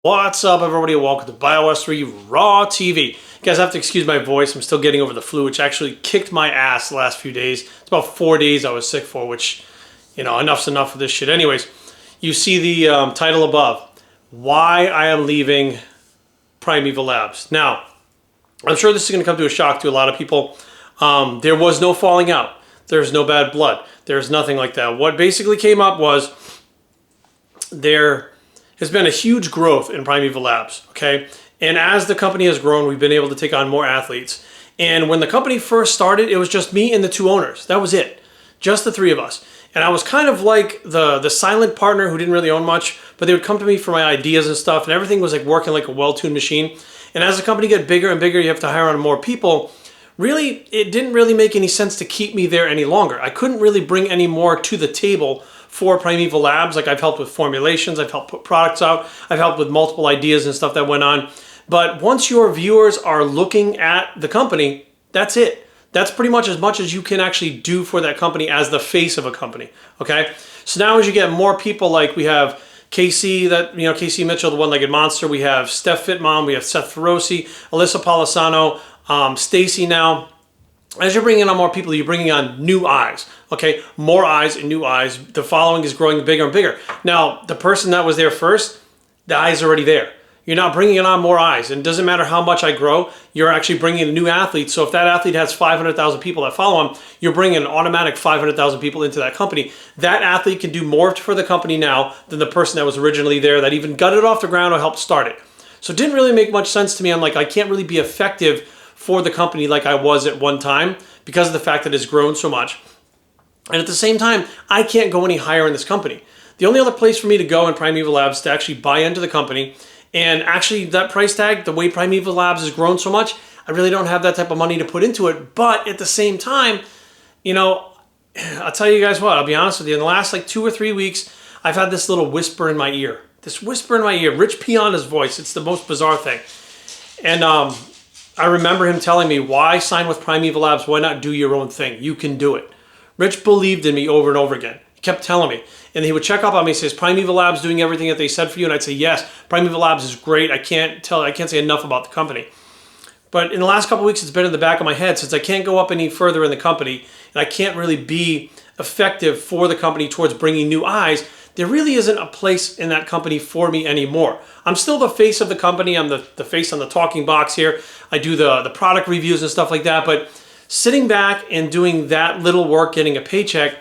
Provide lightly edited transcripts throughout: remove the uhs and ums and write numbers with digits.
What's up, everybody, and welcome to BioS 3 Raw TV. You guys have to excuse my voice. I'm still getting over the flu, which actually kicked my ass the last few days. It's about 4 days I was sick for, which, enough's enough of this shit. Anyways, you see the title above, why I am leaving Primeval Labs. Now, I'm sure this is going to come to a shock to a lot of people. There was no falling out. There's no bad blood. There's nothing like that. What basically came up was there has been a huge growth in Primeval Labs, okay? And as the company has grown, we've been able to take on more athletes. And when the company first started, it was just me and the two owners. That was it. Just the three of us. And I was kind of like the silent partner who didn't really own much, but they would come to me for my ideas and stuff, and everything was like working like a well-tuned machine. And as the company got bigger and bigger, you have to hire on more people. Really, it didn't really make any sense to keep me there any longer. I couldn't really bring any more to the table for Primeval Labs. Like, I've helped with formulations, I've helped put products out, I've helped with multiple ideas and stuff that went on. But once your viewers are looking at the company, that's it. That's pretty much as you can actually do for that company as the face of a company, okay? So now as you get more people, like we have Casey, Casey Mitchell, the one-legged monster, we have Steph Fitmom, we have Seth Feroci, Alyssa Polisano, Stacy now. As you're bringing on more people, you're bringing on new eyes, okay? More eyes and new eyes. The following is growing bigger and bigger. Now, the person that was there first, the eyes are already there. You're not bringing on more eyes. And it doesn't matter how much I grow, you're actually bringing in new athletes. So if that athlete has 500,000 people that follow him, you're bringing an automatic 500,000 people into that company. That athlete can do more for the company now than the person that was originally there that even got it off the ground or helped start it. So it didn't really make much sense to me. I'm like, I can't really be effective for the company like I was at one time because of the fact that it's grown so much. And at the same time, I can't go any higher in this company. The only other place for me to go in Primeval Labs is to actually buy into the company. And actually that price tag, the way Primeval Labs has grown so much, I really don't have that type of money to put into it. But at the same time, I'll tell you guys what, I'll be honest with you. In the last like 2 or 3 weeks, I've had this little whisper in my ear. This whisper in my ear, Rich Piana's voice. It's the most bizarre thing. And I remember him telling me, why sign with Primeval Labs? Why not do your own thing? You can do it. Rich believed in me over and over again. He kept telling me. And he would check up on me and say, is Primeval Labs doing everything that they said for you? And I'd say, yes, Primeval Labs is great. I can't say enough about the company. But in the last couple of weeks, it's been in the back of my head since I can't go up any further in the company and I can't really be effective for the company towards bringing new eyes. There really isn't a place in that company for me anymore. I'm still the face of the company. I'm the face on the talking box here. I do the product reviews and stuff like that. But sitting back and doing that little work, getting a paycheck,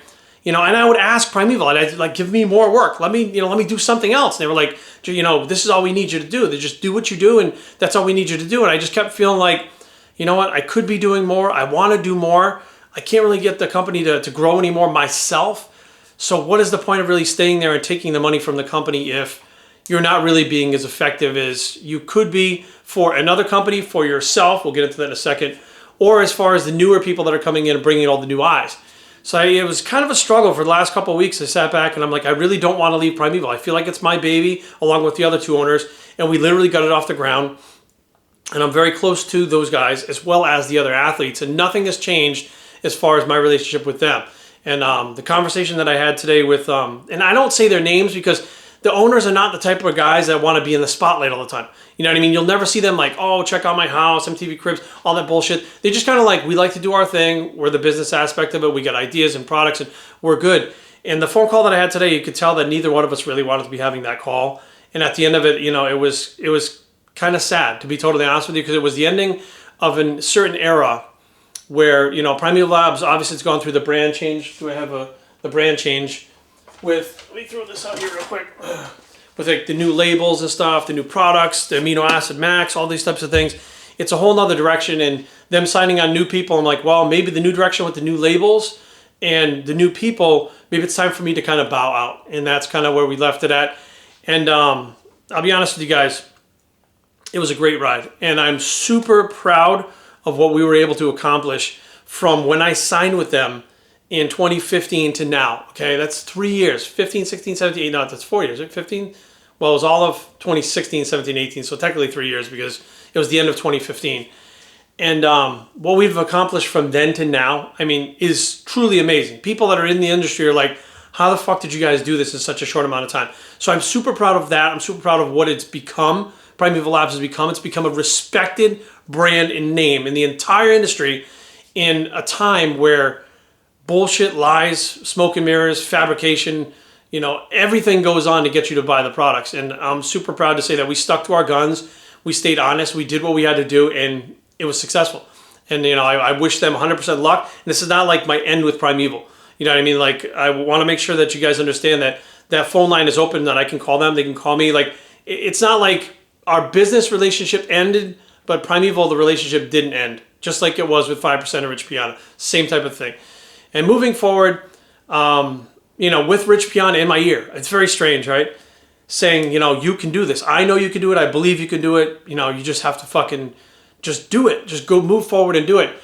and I would ask Primeval, I'd like, give me more work. Let me do something else. And they were like, this is all we need you to do. They just do what you do, and that's all we need you to do. And I just kept feeling like, you know what, I could be doing more. I want to do more. I can't really get the company to grow anymore myself. So what is the point of really staying there and taking the money from the company if you're not really being as effective as you could be for another company, for yourself? We'll get into that in a second. Or as far as the newer people that are coming in and bringing all the new eyes. So it was kind of a struggle for the last couple of weeks. I sat back and I'm like, I really don't want to leave Primeval. I feel like it's my baby along with the other two owners. And we literally got it off the ground. And I'm very close to those guys as well as the other athletes. And nothing has changed as far as my relationship with them. And the conversation that I had today with, and I don't say their names because the owners are not the type of guys that want to be in the spotlight all the time. You know what I mean? You'll never see them like, oh, check out my house, MTV Cribs, all that bullshit. They just kind of like, we like to do our thing. We're the business aspect of it. We got ideas and products and we're good. And the phone call that I had today, you could tell that neither one of us really wanted to be having that call. And at the end of it, it was kind of sad, to be totally honest with you, because it was the ending of a certain era where, Primeval Labs, obviously it's gone through the brand change. Do I have the brand change with, let me throw this out here real quick, with like the new labels and stuff, the new products, the amino acid max, all these types of things. It's a whole nother direction, and them signing on new people, I'm like, well, maybe the new direction with the new labels and the new people, maybe it's time for me to kind of bow out. And that's kind of where we left it at. And I'll be honest with you guys, it was a great ride. And I'm super proud of what we were able to accomplish from when I signed with them in 2015 to now. Okay, that's 3 years, 15, 16, 17, 18, no, that's 4 years, right? 15? Well, it was all of 2016, 17, 18, so technically 3 years because it was the end of 2015. And what we've accomplished from then to now, I mean, is truly amazing. People that are in the industry are like, How the fuck did you guys do this in such a short amount of time? So I'm super proud of that. I'm super proud of what it's become. Primeval Labs has become. It's become a respected brand and name in the entire industry in a time where bullshit, lies, smoke and mirrors, fabrication, you know, everything goes on to get you to buy the products. And I'm super proud to say that we stuck to our guns. We stayed honest. We did what we had to do, and it was successful. And, you know, I wish them 100% luck. And this is not like my end with Primeval. You know what I mean? Like, I want to make sure that you guys understand that that phone line is open, that I can call them. They can call me. Like, it's not like our business relationship ended, but Primeval, the relationship didn't end. Just like it was with 5% of Rich Piana. Same type of thing. And moving forward, you know, with Rich Piana in my ear, it's very strange, right? Saying, you know, you can do this. I know you can do it. I believe you can do it. You know, you just have to fucking just do it. Just go move forward and do it.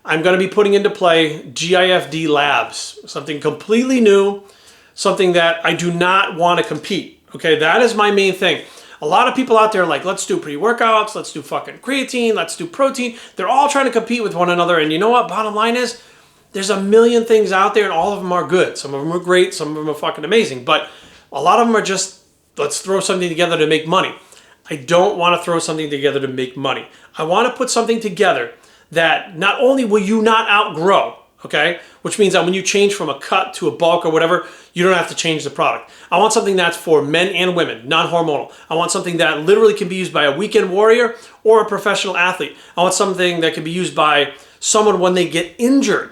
I'm going to be putting into play GIFD Labs, something completely new, something that I do not want to compete. Okay, that is my main thing. A lot of people out there are like, let's do pre-workouts, let's do fucking creatine, let's do protein. They're all trying to compete with one another. And you know what? Bottom line is, there's a million things out there and all of them are good. Some of them are great, some of them are fucking amazing. But a lot of them are just, let's throw something together to make money. I don't want to throw something together to make money. I want to put something together that not only will you not outgrow, okay, which means that when you change from a cut to a bulk or whatever, you don't have to change the product. I want something that's for men and women, non-hormonal. I want something that literally can be used by a weekend warrior or a professional athlete. I want something that can be used by someone when they get injured,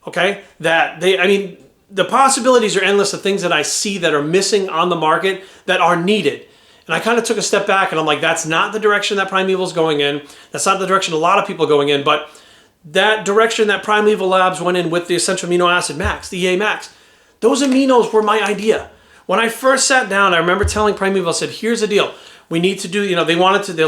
okay? That they, I mean, the possibilities are endless of things that I see that are missing on the market that are needed. And I kind of took a step back and I'm like, that's not the direction that Primeval's going in. That's not the direction a lot of people are going in, but that direction that Primeval Labs went in with the essential amino acid max, the EA max, those aminos were my idea. When I first sat down, I remember telling Primeval, I said, here's the deal. We need to do, you know, they're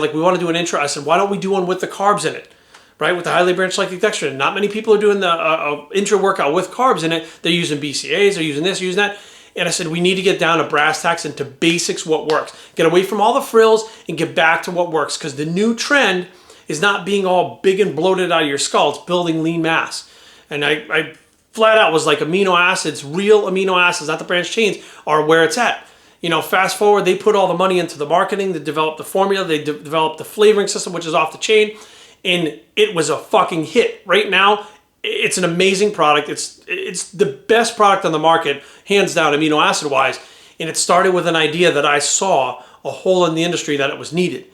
like, we want to do an intro. I said, why don't we do one with the carbs in it, right? With the highly branched cyclic dextrin. Not many people are doing the intro workout with carbs in it. They're using BCAAs, they're using this, using that. And I said, we need to get down to brass tacks and to basics, what works. Get away from all the frills and get back to what works. Because the new trend is not being all big and bloated out of your skull. It's building lean mass. And I flat out was like, amino acids, real amino acids, not the branched chains, are where it's at. You know, fast forward, they put all the money into the marketing, they developed the formula, they developed the flavoring system, which is off the chain. And it was a fucking hit. Right now, it's an amazing product. It's the best product on the market, hands down, amino acid wise. And it started with an idea that I saw a hole in the industry that it was needed.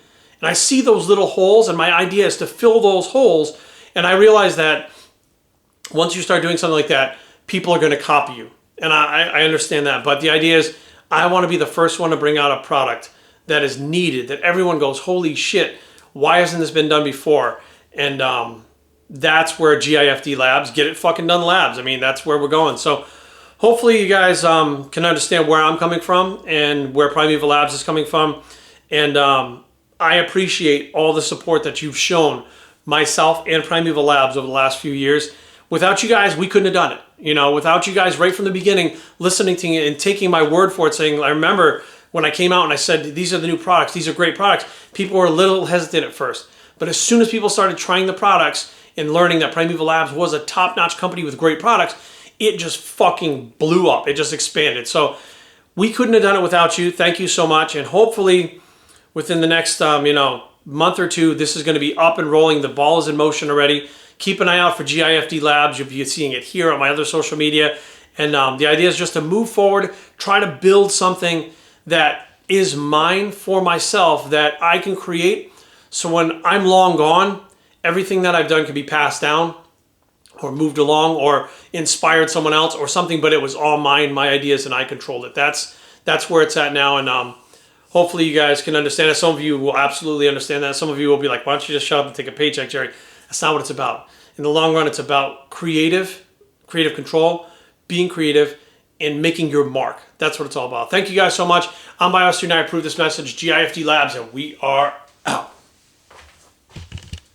And I see those little holes, and my idea is to fill those holes. And I realized that once you start doing something like that, people are going to copy you. And I understand that. But the idea is, I want to be the first one to bring out a product that is needed, that everyone goes, holy shit, why hasn't this been done before? And that's where GIFD Labs, get it fucking done labs. I mean, that's where we're going. So hopefully you guys can understand where I'm coming from and where Primeval Labs is coming from. And I appreciate all the support that you've shown myself and Primeval Labs over the last few years. Without you guys, we couldn't have done it. You know, without you guys right from the beginning, listening to it and taking my word for it, saying, I remember when I came out and I said, these are the new products, these are great products, people were a little hesitant at first. But as soon as people started trying the products and learning that Primeval Labs was a top-notch company with great products, it just fucking blew up. It just expanded. So we couldn't have done it without you. Thank you so much. And hopefully within the next month or two, this is going to be up and rolling. The ball is in motion already. Keep an eye out for GIFD Labs. You'll be seeing it here on my other social media. And the idea is just to move forward, try to build something that is mine for myself that I can create. So when I'm long gone, everything that I've done can be passed down or moved along or inspired someone else or something, but it was all mine, my ideas, and I controlled it. That's where it's at now. And hopefully you guys can understand it. Some of you will absolutely understand that. Some of you will be like, why don't you just shut up and take a paycheck, Jerry? That's not what it's about. In the long run, it's about creative control, being creative, and making your mark. That's what it's all about. Thank you guys so much. I'm Biohacking, and I approve this message, GIFD Labs, and we are out.